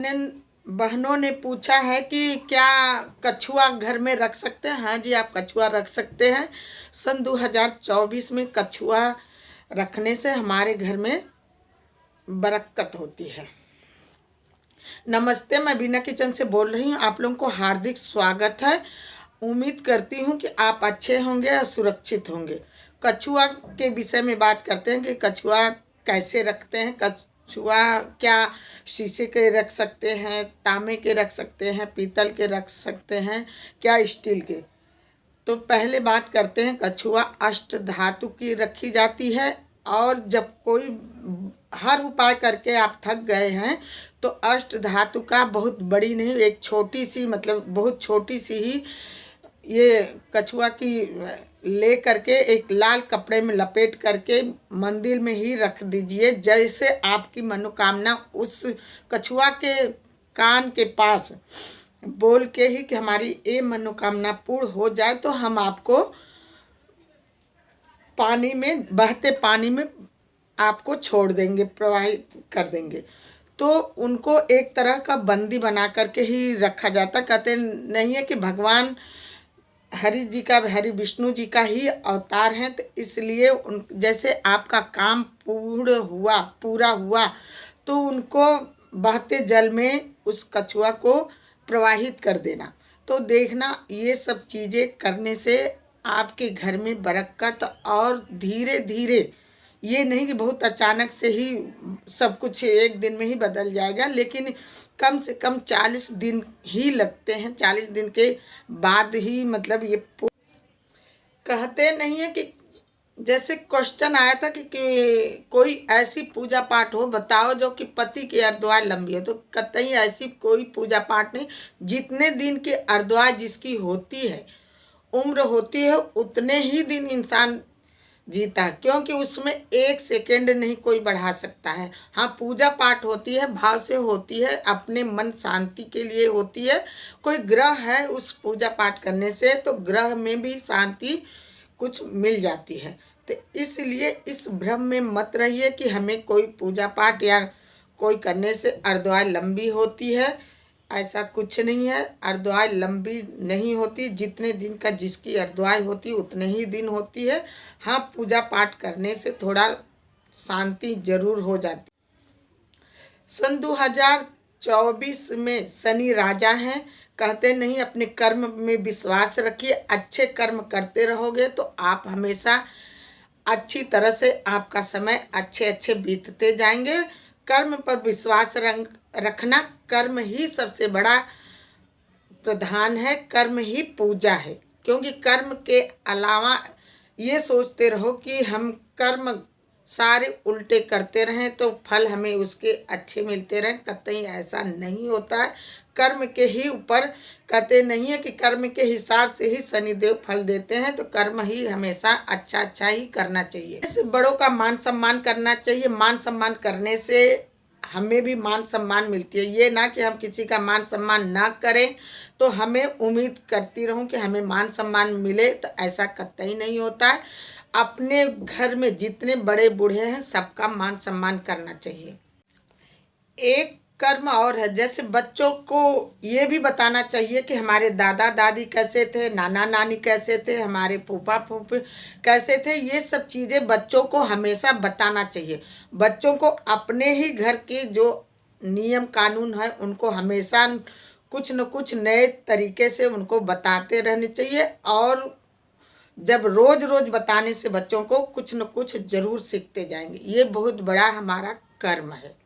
बहनों ने पूछा है कि क्या कछुआ घर में रख सकते हैं। हाँ जी, आप कछुआ रख सकते हैं। सन 2024 में कछुआ रखने से हमारे घर में बरकत होती है। नमस्ते, मैं बीना किचन से बोल रही हूँ। आप लोगों को हार्दिक स्वागत है। उम्मीद करती हूँ कि आप अच्छे होंगे और सुरक्षित होंगे। कछुआ के विषय में बात करते हैं कि कछुआ कैसे रखते हैं। कछुआ क्या शीशे के रख सकते हैं, तांबे के रख सकते हैं, पीतल के रख सकते हैं, क्या स्टील के। तो पहले बात करते हैं, कछुआ अष्ट धातु की रखी जाती है। और जब कोई हर उपाय करके आप थक गए हैं तो अष्ट धातु का बहुत बड़ी नहीं, एक छोटी सी, मतलब बहुत छोटी सी ही ये कछुआ की ले करके एक लाल कपड़े में लपेट करके मंदिर में ही रख दीजिए। जैसे आपकी मनोकामना उस कछुआ के कान के पास बोल के ही कि हमारी ये मनोकामना पूर्ण हो जाए, तो हम आपको पानी में, बहते पानी में आपको छोड़ देंगे, प्रवाहित कर देंगे। तो उनको एक तरह का बंदी बना करके ही रखा जाता। कहते नहीं है कि भगवान हरि जी का, हरि विष्णु जी का ही अवतार हैं, तो इसलिए उन जैसे आपका काम पूरा हुआ तो उनको बहते जल में उस कछुआ को प्रवाहित कर देना। तो देखना, ये सब चीज़ें करने से आपके घर में बरकत, और धीरे धीरे, ये नहीं कि बहुत अचानक से ही सब कुछ एक दिन में ही बदल जाएगा, लेकिन कम से कम 40 दिन ही लगते हैं। 40 दिन के बाद ही मतलब ये कहते नहीं है कि जैसे क्वेश्चन आया था कि कोई ऐसी पूजा पाठ हो बताओ जो कि पति की अर्दुआई लंबी हो। तो कतई ऐसी कोई पूजा पाठ नहीं। जितने दिन की अर्दुआई जिसकी होती है, उम्र होती है, उतने ही दिन इंसान जीता, क्योंकि उसमें एक सेकेंड नहीं कोई बढ़ा सकता है। हाँ, पूजा पाठ होती है, भाव से होती है, अपने मन शांति के लिए होती है। कोई ग्रह है उस पूजा पाठ करने से तो ग्रह में भी शांति कुछ मिल जाती है। तो इसलिए इस भ्रम में मत रहिए कि हमें कोई पूजा पाठ या कोई करने से अर्दुआई लंबी होती है। ऐसा कुछ नहीं है, अर्दुआई लंबी नहीं होती। जितने दिन का जिसकी अर्दुआई होती उतने ही दिन होती है। हाँ, पूजा पाठ करने से थोड़ा शांति जरूर हो जाती। सन 2024 में शनि राजा हैं। कहते नहीं, अपने कर्म में विश्वास रखिए। अच्छे कर्म करते रहोगे तो आप हमेशा अच्छी तरह से, आपका समय अच्छे बीतते जाएंगे। कर्म पर विश्वास रखना, कर्म ही सबसे बड़ा प्रधान है, कर्म ही पूजा है। क्योंकि कर्म के अलावा ये सोचते रहो कि हम कर्म सारे उल्टे करते रहें तो फल हमें उसके अच्छे मिलते रहें, कतई ऐसा नहीं होता है। कर्म के ही ऊपर कहते नहीं है कि कर्म के हिसाब से ही शनिदेव फल देते हैं, तो कर्म ही हमेशा अच्छा ही करना चाहिए। ऐसे बड़ों का मान सम्मान करना चाहिए। मान सम्मान करने से हमें भी मान सम्मान मिलती है। ये ना कि हम किसी का मान सम्मान ना करें तो हमें उम्मीद करती रहूं कि हमें मान सम्मान मिले, तो ऐसा कतई नहीं होता है। अपने घर में जितने बड़े बूढ़े हैं सबका मान सम्मान करना चाहिए। एक कर्म और है, जैसे बच्चों को ये भी बताना चाहिए कि हमारे दादा दादी कैसे थे, नाना नानी कैसे थे, हमारे फूफा फूफी कैसे थे। ये सब चीज़ें बच्चों को हमेशा बताना चाहिए। बच्चों को अपने ही घर के जो नियम कानून है उनको हमेशा कुछ न कुछ नए तरीके से उनको बताते रहने चाहिए। और जब रोज रोज बताने से बच्चों को कुछ न कुछ जरूर सीखते जाएंगे। ये बहुत बड़ा हमारा कर्म है।